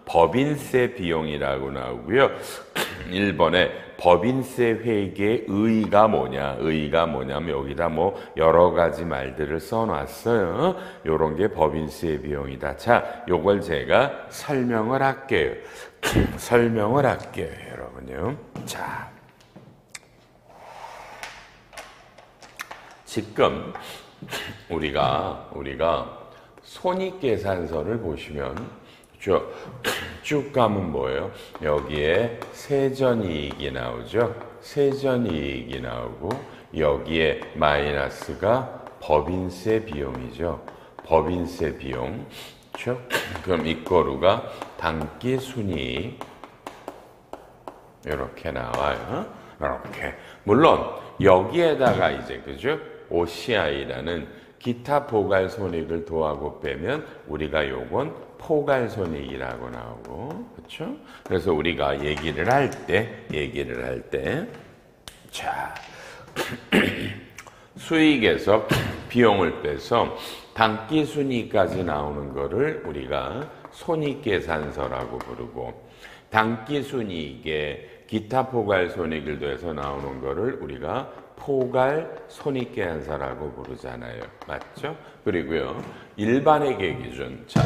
법인세 비용이라고 나오고요. 1번에 법인세 회계 의의가 뭐냐? 의의가 뭐냐면 여기다 뭐 여러 가지 말들을 써놨어요. 요런 게 법인세 비용이다. 자, 요걸 제가 설명을 할게요. 설명을 할게요, 여러분요. 자, 지금 우리가 손익계산서를 보시면 쭉 가면 뭐예요? 여기에 세전이익이 나오죠. 세전이익이 나오고 여기에 마이너스가 법인세 비용이죠. 법인세 비용. 그렇죠? 그럼 이거루가 당기순이익 이렇게 나와요. 이렇게. 물론 여기에다가 이제 그죠? OCI라는 기타 포괄손익을 더하고 빼면 우리가 요건 포괄손익이라고 나오고, 그렇죠? 그래서 우리가 얘기를 할 때, 자, 수익에서 비용을 빼서 당기순이익까지 나오는 거를 우리가 손익계산서라고 부르고, 당기순이익에 기타 포괄손익을 더해서 나오는 거를 우리가 포괄손익계산서라고 부르잖아요. 맞죠? 그리고요, 일반회계 기준. 자,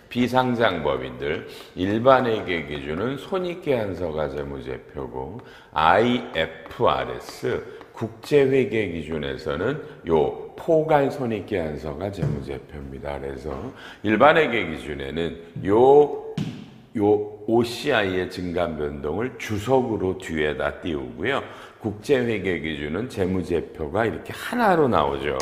비상장법인들 일반회계 기준은 손익계산서가 재무제표고 IFRS 국제회계 기준에서는 요 포괄손익계산서가 재무제표입니다. 그래서 일반회계 기준에는 요 OCI의 증감 변동을 주석으로 뒤에다 띄우고요. 국제회계 기준은 재무제표가 이렇게 하나로 나오죠.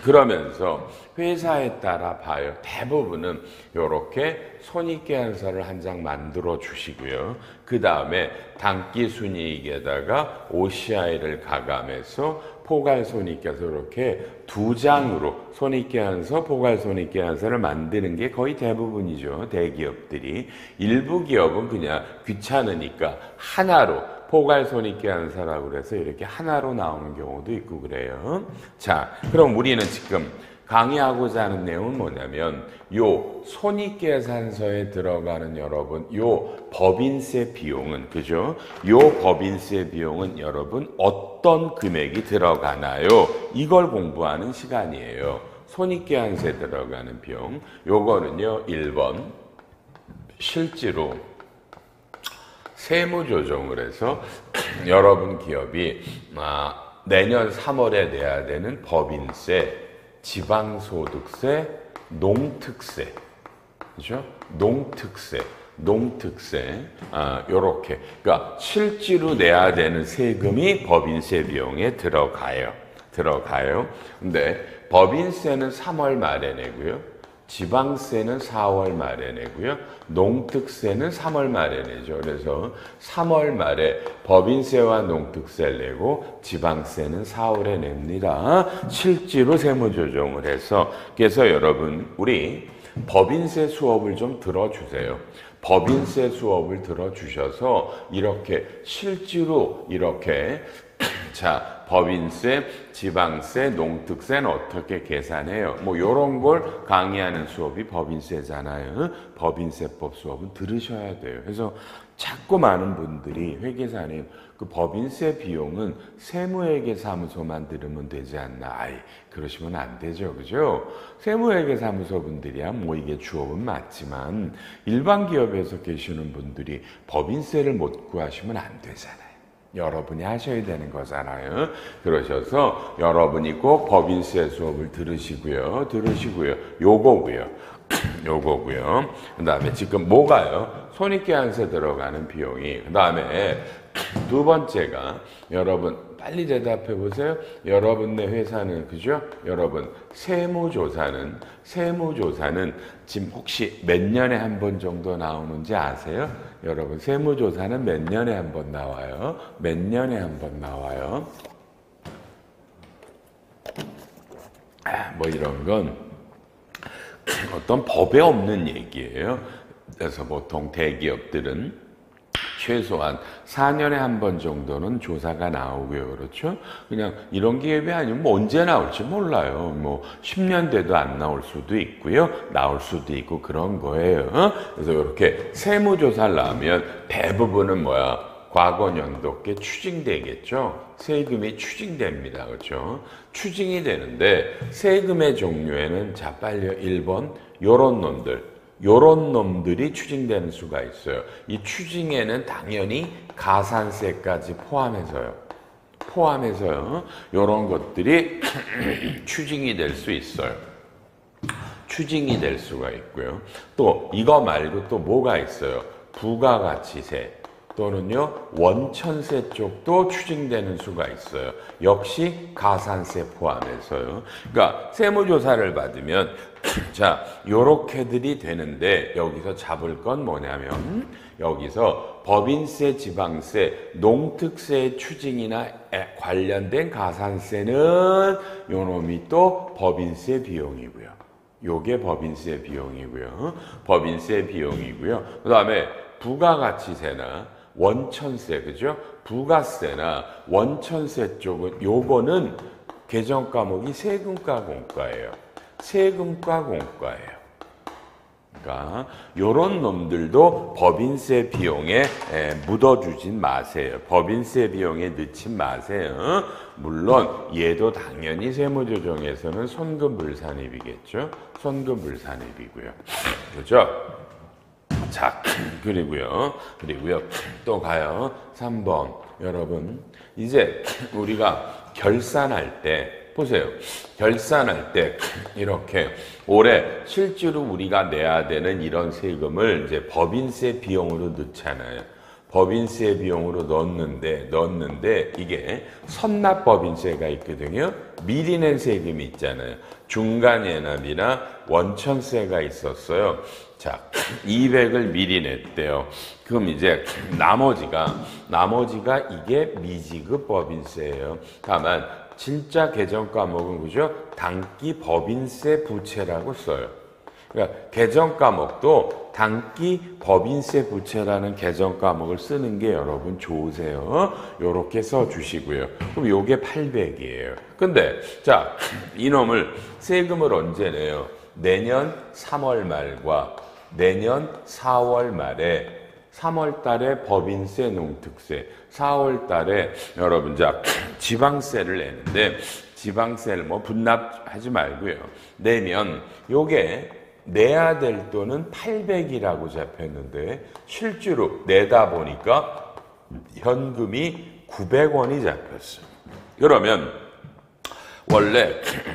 그러면서 회사에 따라 봐요. 대부분은 이렇게 손익계산서를 한 장 만들어 주시고요. 그 다음에 당기순이익에다가 OCI를 가감해서 포괄손익계산서 이렇게 두 장으로 손익계산서, 포괄손익계산서를 만드는 게 거의 대부분이죠. 대기업들이. 일부 기업은 그냥 귀찮으니까 하나로 포괄손익계산서라고 그래서 이렇게 하나로 나오는 경우도 있고 그래요. 자, 그럼 우리는 지금 강의하고자 하는 내용은 뭐냐면 요 손익계산서에 들어가는 여러분 요 법인세 비용은 그죠? 요 법인세 비용은 여러분 어떤 금액이 들어가나요? 이걸 공부하는 시간이에요. 손익계산서에 들어가는 비용 요거는요 1번 실제로 세무조정을 해서 여러분 기업이 내년 3월에 내야 되는 법인세, 지방소득세, 농특세, 그죠? 농특세, 요렇게. 그러니까 실제로 내야 되는 세금이 법인세 비용에 들어가요. 근데 법인세는 3월 말에 내고요. 지방세는 4월 말에 내고요. 농특세는 3월 말에 내죠. 그래서 3월 말에 법인세와 농특세를 내고 지방세는 4월에 냅니다. 실제로 세무조정을 해서. 그래서 여러분 우리 법인세 수업을 좀 들어주세요. 법인세 수업을 들어주셔서 이렇게 실제로 이렇게 자, 법인세, 지방세, 농특세는 어떻게 계산해요? 뭐 요런 걸 강의하는 수업이 법인세잖아요. 법인세법 수업은 들으셔야 돼요. 그래서 자꾸 많은 분들이 회계사님 그 법인세 비용은 세무회계사무소만 들으면 되지 않나? 아이, 그러시면 안 되죠. 그죠? 세무회계사무소 분들이야 뭐 이게 주업은 맞지만 일반 기업에서 계시는 분들이 법인세를 못 구하시면 안 되잖아요. 여러분이 하셔야 되는 거잖아요. 그러셔서 여러분이 꼭 법인세 수업을 들으시고요. 요거고요. 그 다음에 지금 뭐가요? 손익계산서에 들어가는 비용이. 그 다음에 두 번째가 여러분 빨리 대답해 보세요. 여러분네 회사는 그죠? 여러분 세무조사는 지금 혹시 몇 년에 한 번 정도 나오는지 아세요? 여러분 세무조사는 몇 년에 한 번 나와요? 몇 년에 한 번 나와요? 뭐 이런 건 어떤 법에 없는 얘기예요. 그래서 보통 대기업들은 최소한 4년에 한 번 정도는 조사가 나오고요. 그렇죠? 그냥 이런 기업이 아니면 뭐 언제 나올지 몰라요. 뭐 10년 돼도 안 나올 수도 있고요. 나올 수도 있고 그런 거예요. 그래서 이렇게 세무조사를 하면 대부분은 과거 연도께 추징되겠죠. 세금이 추징됩니다. 그렇죠? 추징이 되는데 세금의 종류에는 자 빨리 1번 요런 놈들이 추징되는 수가 있어요. 이 추징에는 당연히 가산세까지 포함해서요. 요런 것들이 추징이 될 수 있어요. 추징이 될 수가 있고요. 또 이거 말고 또 뭐가 있어요? 부가가치세 또는요 원천세 쪽도 추징되는 수가 있어요. 역시 가산세 포함해서요. 그러니까 세무조사를 받으면 자 요렇게들이 되는데 여기서 잡을 건 뭐냐면 여기서 법인세, 지방세, 농특세의 추징이나 관련된 가산세는 요놈이 또 법인세 비용이고요. 요게 법인세 비용이고요. 법인세 비용이고요. 그 다음에 부가가치세나 원천세, 그죠? 부가세나 원천세 쪽은 요거는 개정 과목이 세금과 공과예요. 세금과 공과예요. 그러니까 요런 놈들도 법인세 비용에 묻어주진 마세요. 법인세 비용에 넣지 마세요. 물론 얘도 당연히 세무조정에서는 손금불산입이겠죠. 손금불산입이고요. 그죠? 자, 그리고요. 또 가요. 3번. 여러분, 이제 우리가 결산할 때, 보세요. 결산할 때, 이렇게 올해 실제로 우리가 내야 되는 이런 세금을 이제 법인세 비용으로 넣잖아요. 법인세 비용으로 넣었는데, 이게 선납법인세가 있거든요. 미리 낸 세금이 있잖아요. 중간예납이나 원천세가 있었어요. 자, 200을 미리 냈대요. 그럼 이제 나머지가 이게 미지급 법인세예요. 다만 진짜 개정 과목은 그죠? 단기 법인세 부채라고 써요. 그러니까 개정 과목도 단기 법인세 부채라는 개정 과목을 쓰는 게 여러분 좋으세요. 요렇게 써 주시고요. 그럼 요게 800이에요. 근데 자, 이놈을 세금을 언제 내요? 내년 3월 말과 내년 4월 말에 3월 달에 법인세, 농특세, 4월 달에 여러분 자 지방세를 내는데 지방세를 뭐 분납하지 말고요. 내면 요게 내야 될 돈은 800이라고 잡혔는데 실제로 내다 보니까 현금이 900원이 잡혔어요. 그러면 원래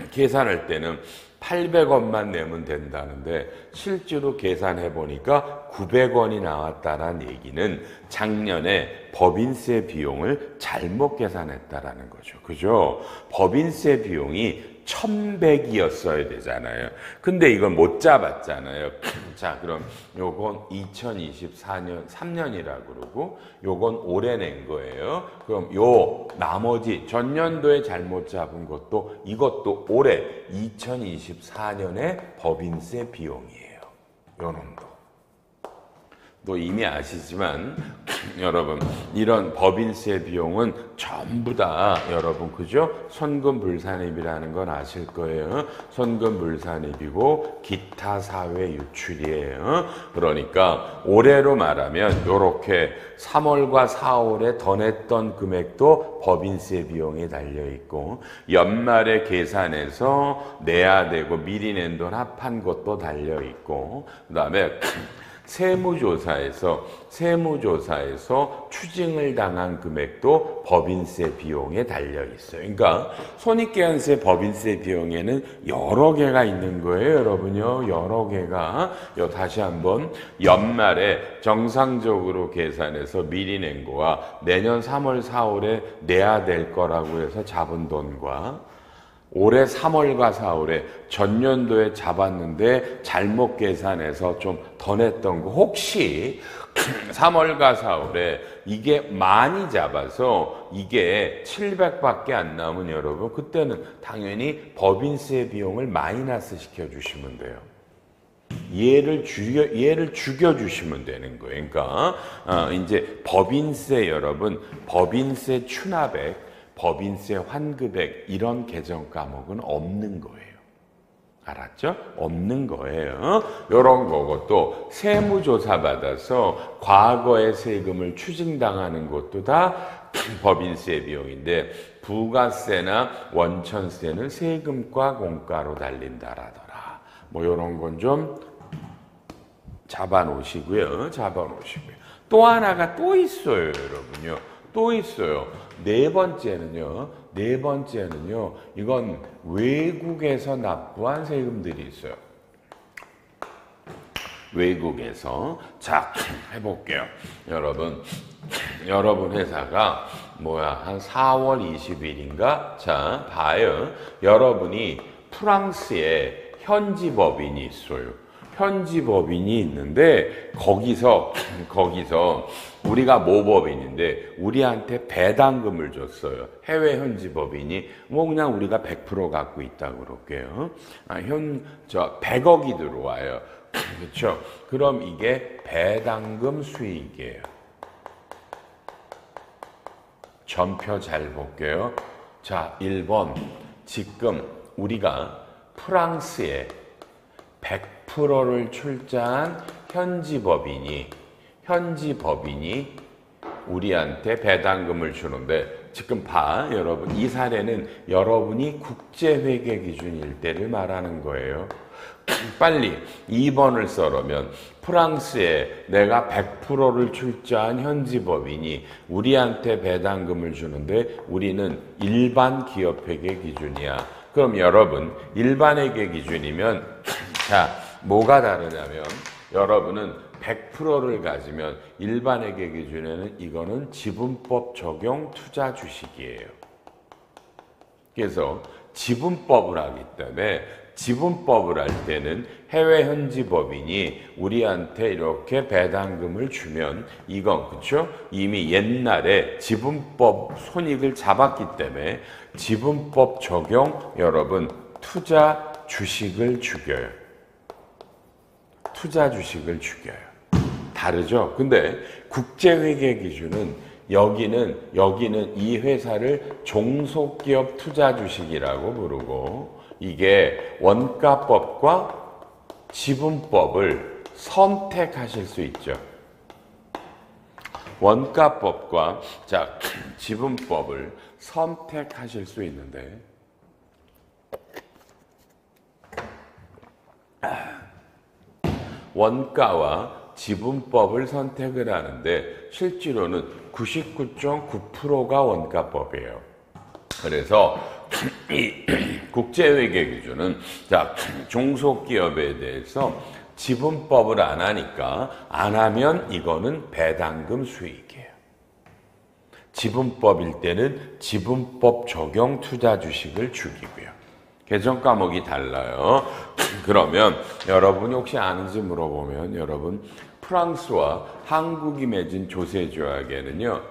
계산할 때는 800원만 내면 된다는데 실제로 계산해 보니까 900원이 나왔다는 얘기는 작년에 법인세 비용을 잘못 계산했다라는 거죠. 그죠? 법인세 비용이 1100이었어야 되잖아요. 근데 이건 못 잡았잖아요. 자, 그럼 요건 2024년 3년이라고 그러고 요건 올해 낸 거예요. 그럼 요 나머지 전년도에 잘못 잡은 것도 이것도 올해 2024년에 법인세 비용이에요. 요 놈도. 또 이미 아시지만 여러분 이런 법인세 비용은 전부 다 여러분 그죠? 손금불산입이라는 건 아실 거예요. 손금불산입이고 기타 사회 유출이에요. 그러니까 올해로 말하면 요렇게 3월과 4월에 더 냈던 금액도 법인세 비용에 달려 있고 연말에 계산해서 내야 되고 미리 낸 돈 합한 것도 달려 있고 그다음에 세무조사에서 추징을 당한 금액도 법인세 비용에 달려 있어요. 그러니까 손익계산세 법인세 비용에는 여러 개가 있는 거예요, 여러분요. 여러 개가. 다시 한번 연말에 정상적으로 계산해서 미리 낸 거와 내년 3월, 4월에 내야 될 거라고 해서 잡은 돈과 올해 3월과 4월에 전년도에 잡았는데 잘못 계산해서 좀 더 냈던 거 혹시 3월과 4월에 이게 많이 잡아서 이게 700밖에 안 나오면 여러분 그때는 당연히 법인세 비용을 마이너스 시켜주시면 돼요. 얘를 죽여주시면 되는 거예요. 그러니까 이제 법인세 여러분, 법인세 추납액, 법인세 환급액 이런 개정 과목은 없는 거예요. 알았죠? 없는 거예요. 이런 거고 또 세무조사 받아서 과거의 세금을 추징당하는 것도 다 법인세 비용인데 부가세나 원천세는 세금과 공과로 달린다라더라. 뭐 이런 건 좀 잡아놓으시고요. 또 하나가 또 있어요, 여러분요. 또 있어요. 네 번째는요, 이건 외국에서 납부한 세금들이 있어요. 외국에서. 자, 해볼게요. 여러분 회사가 한 4월 20일인가? 자, 봐요. 여러분이 프랑스에 현지 법인이 있어요. 현지 법인이 있는데 거기서 우리가 모법인인데 우리한테 배당금을 줬어요. 해외 현지 법인이 그냥 우리가 100% 갖고 있다고 그럴게요. 100억이 들어와요. 그렇죠? 그럼 이게 배당금 수익이에요. 전표 잘 볼게요. 자, 1번. 지금 우리가 프랑스에 100%를 출자한 현지 법인이 우리한테 배당금을 주는데 지금 봐, 여러분. 이 사례는 여러분이 국제회계 기준일 때를 말하는 거예요. 빨리 2번을 써놓으면 프랑스에 내가 100%를 출자한 현지 법인이 우리한테 배당금을 주는데 우리는 일반 기업회계 기준이야. 그럼 여러분 일반회계 기준이면 자, 뭐가 다르냐면 여러분은 100%를 가지면 일반회계 기준에는 이거는 지분법 적용 투자 주식이에요. 그래서 지분법을 하기 때문에 지분법을 할 때는 해외 현지 법인이 우리한테 이렇게 배당금을 주면 이건 그렇죠? 이미 옛날에 지분법 손익을 잡았기 때문에 지분법 적용 여러분 투자 주식을 죽여요. 다르죠? 근데 국제회계 기준은 여기는 이 회사를 종속기업 투자 주식이라고 부르고 이게 원가법과 지분법을 선택하실 수 있죠. 원가법과 지분법을 선택하실 수 있는데 원가와 지분법을 선택을 하는데 실제로는 99.9%가 원가법이에요. 그래서 이 국제회계 기준은 종속기업에 대해서 지분법을 안 하면 이거는 배당금 수익이에요. 지분법일 때는 지분법 적용 투자 주식을 죽이고요. 개정 과목이 달라요. 그러면 여러분이 혹시 아는지 물어보면 여러분 프랑스와 한국이 맺은 조세조약에는요.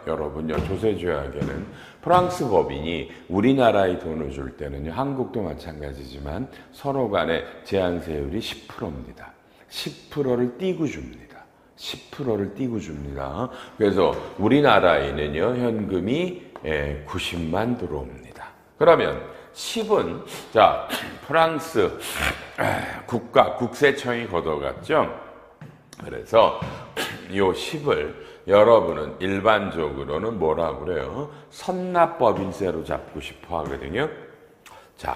조세조약에는 프랑스 법인이 우리나라에 돈을 줄 때는요. 한국도 마찬가지지만 서로 간의 제한세율이 10%입니다. 10%를 띄고 줍니다. 10%를 띄고 줍니다. 그래서 우리나라에는요. 현금이 90만 들어옵니다. 그러면 10은 프랑스 국세청이 걷어갔죠. 그래서 요 10을 여러분은 일반적으로는 뭐라고 그래요? 선납법인세로 잡고 싶어 하거든요.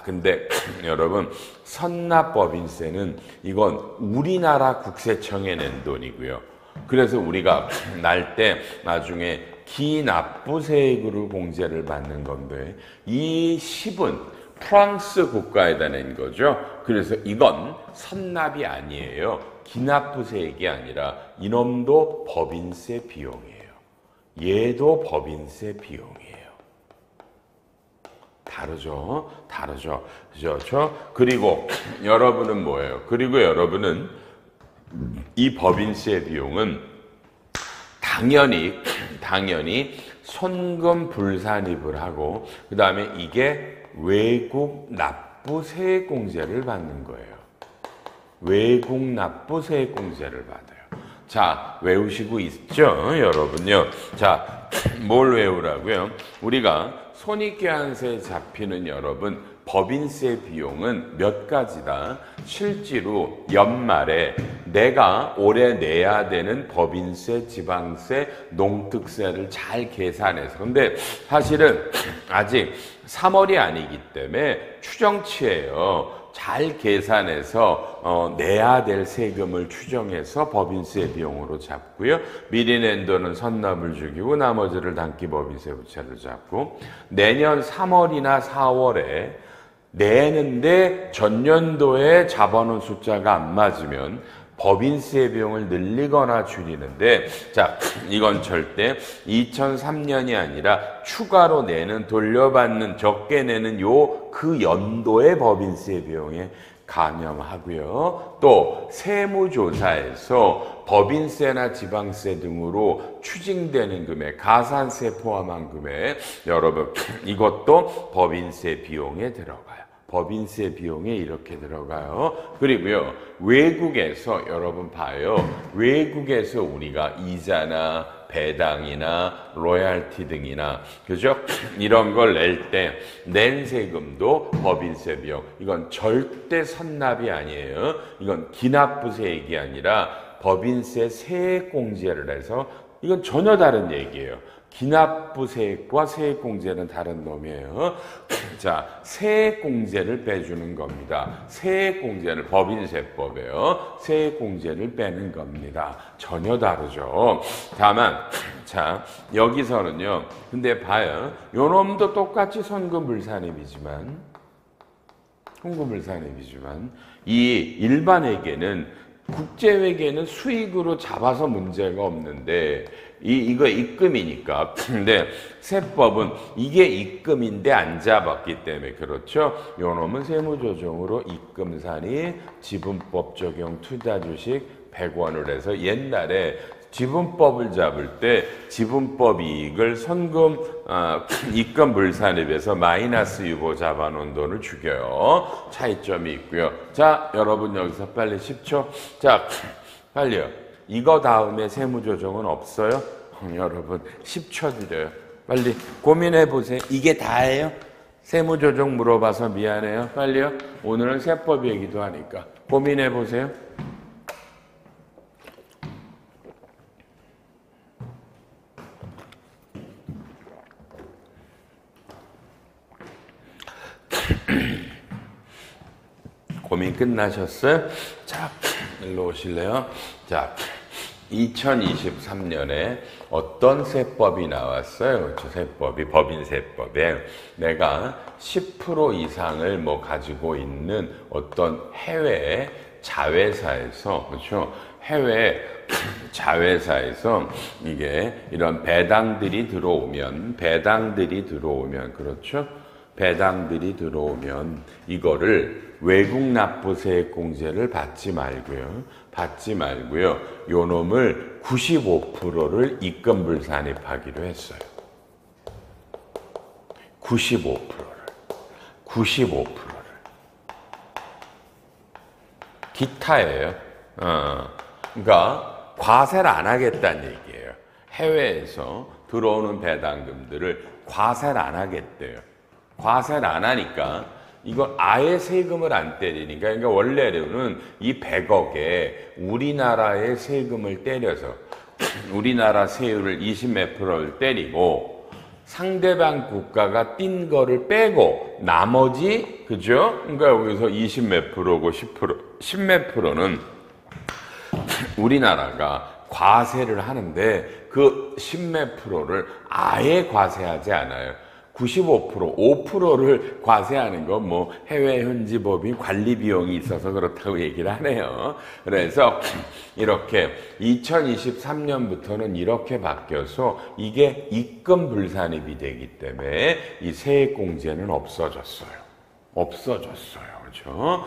근데 여러분 선납법인세는 이건 우리나라 국세청에 낸 돈이고요. 그래서 우리가 날 때 나중에 기납부세액으로 공제를 받는 건데 이 10은 프랑스 국가에다 낸 거죠. 그래서 이건 선납이 아니에요. 기납부세액이 아니라 이놈도 법인세 비용이에요. 얘도 법인세 비용이에요. 다르죠? 그렇죠? 그리고 여러분은 뭐예요? 그리고 여러분은 이 법인세 비용은 당연히 손금 불산입을 하고 그 다음에 이게 외국 납부 세액 공제를 받는 거예요. 외국 납부 세액공제를 받아요. 자, 외우시고 있죠, 여러분요. 자, 뭘 외우라고요? 우리가 손익계산서에 잡히는 여러분 법인세 비용은 몇 가지다. 실제로 연말에 내가 올해 내야 되는 법인세, 지방세, 농특세를 잘 계산해서, 근데 사실은 아직 3월이 아니기 때문에 추정치예요. 잘 계산해서 내야 될 세금을 추정해서 법인세 비용으로 잡고요. 미리 낸 돈은 선납을 죽이고 나머지를 단기 법인세 부채로 잡고, 내년 3월이나 4월에 내는데 전년도에 잡아놓은 숫자가 안 맞으면 법인세 비용을 늘리거나 줄이는데, 자, 이건 절대 2003년이 아니라 추가로 내는, 돌려받는, 적게 내는 그 연도의 법인세 비용에 가념하고요. 또 세무조사에서 법인세나 지방세 등으로 추징되는 금액, 가산세 포함한 금액, 여러분 이것도 법인세 비용에 들어가요. 법인세 비용에 이렇게 들어가요. 그리고요, 외국에서 여러분 봐요. 외국에서 우리가 이자나 배당이나 로얄티 등이나, 그죠? 이런 걸 낼 때 낸 세금도 법인세 비용. 이건 절대 선납이 아니에요. 이건 기납부세액이 아니라 법인세 세액공제를 해서, 이건 전혀 다른 얘기예요. 기납부세액과 세액공제는 다른 놈이에요. 자, 세액공제를 빼주는 겁니다. 세액공제를, 법인세법에요. 세액공제를 빼는 겁니다. 전혀 다르죠. 다만, 자, 여기서는요. 근데 봐요. 요 놈도 똑같이 선금불산입이지만, 이 일반회계는, 국제회계는 수익으로 잡아서 문제가 없는데, 이거 입금이니까. 근데 세법은 이게 입금인데 안 잡았기 때문에 그렇죠. 요 놈은 세무조정으로 입금산이 지분법 적용 투자주식 100원을 해서, 옛날에 지분법을 잡을 때 지분법 이익을 선금 입금 불산입에서 마이너스 유보 잡아놓은 돈을 죽여요. 차이점이 있고요. 자, 여러분 여기서 빨리 10초. 자, 빨리요. 이거 다음에 세무조정은 없어요? 여러분 10초 드려요. 빨리 고민해 보세요. 이게 다예요? 세무조정 물어봐서 미안해요. 빨리요. 오늘은 세법 얘기도 하니까 고민해 보세요. 고민 끝나셨어요? 자, 일로 오실래요? 자, 2023년에 어떤 세법이 나왔어요? 저 세법이 법인세법에 내가 10% 이상을 뭐 가지고 있는 어떤 해외 자회사에서, 그렇죠? 해외 자회사에서 이게 이런 배당들이 들어오면, 그렇죠? 배당들이 들어오면 이거를 외국 납부세액공제를 받지 말고요. 요 놈을 95%를 입금불산입하기로 했어요. 95%를. 기타예요. 그러니까 과세를 안 하겠다는 얘기예요. 해외에서 들어오는 배당금들을 과세를 안 하겠대요. 과세를 안 하니까 이거 아예 세금을 안 때리니까, 그러니까 원래는 이 100억에 우리나라의 세금을 때려서 우리나라 세율을 20몇 %를 때리고 상대방 국가가 띈 거를 빼고 나머지, 그죠? 그러니까 여기서 20몇 %고 10몇 %는 우리나라가 과세를 하는데 그 10몇 %를 아예 과세하지 않아요. 95%, 5%를 과세하는 건 뭐 해외 현지 법인 관리 비용이 있어서 그렇다고 얘기를 하네요. 그래서 이렇게 2023년부터는 이렇게 바뀌어서 이게 입금 불산입이 되기 때문에 이 세액공제는 없어졌어요. 그렇죠?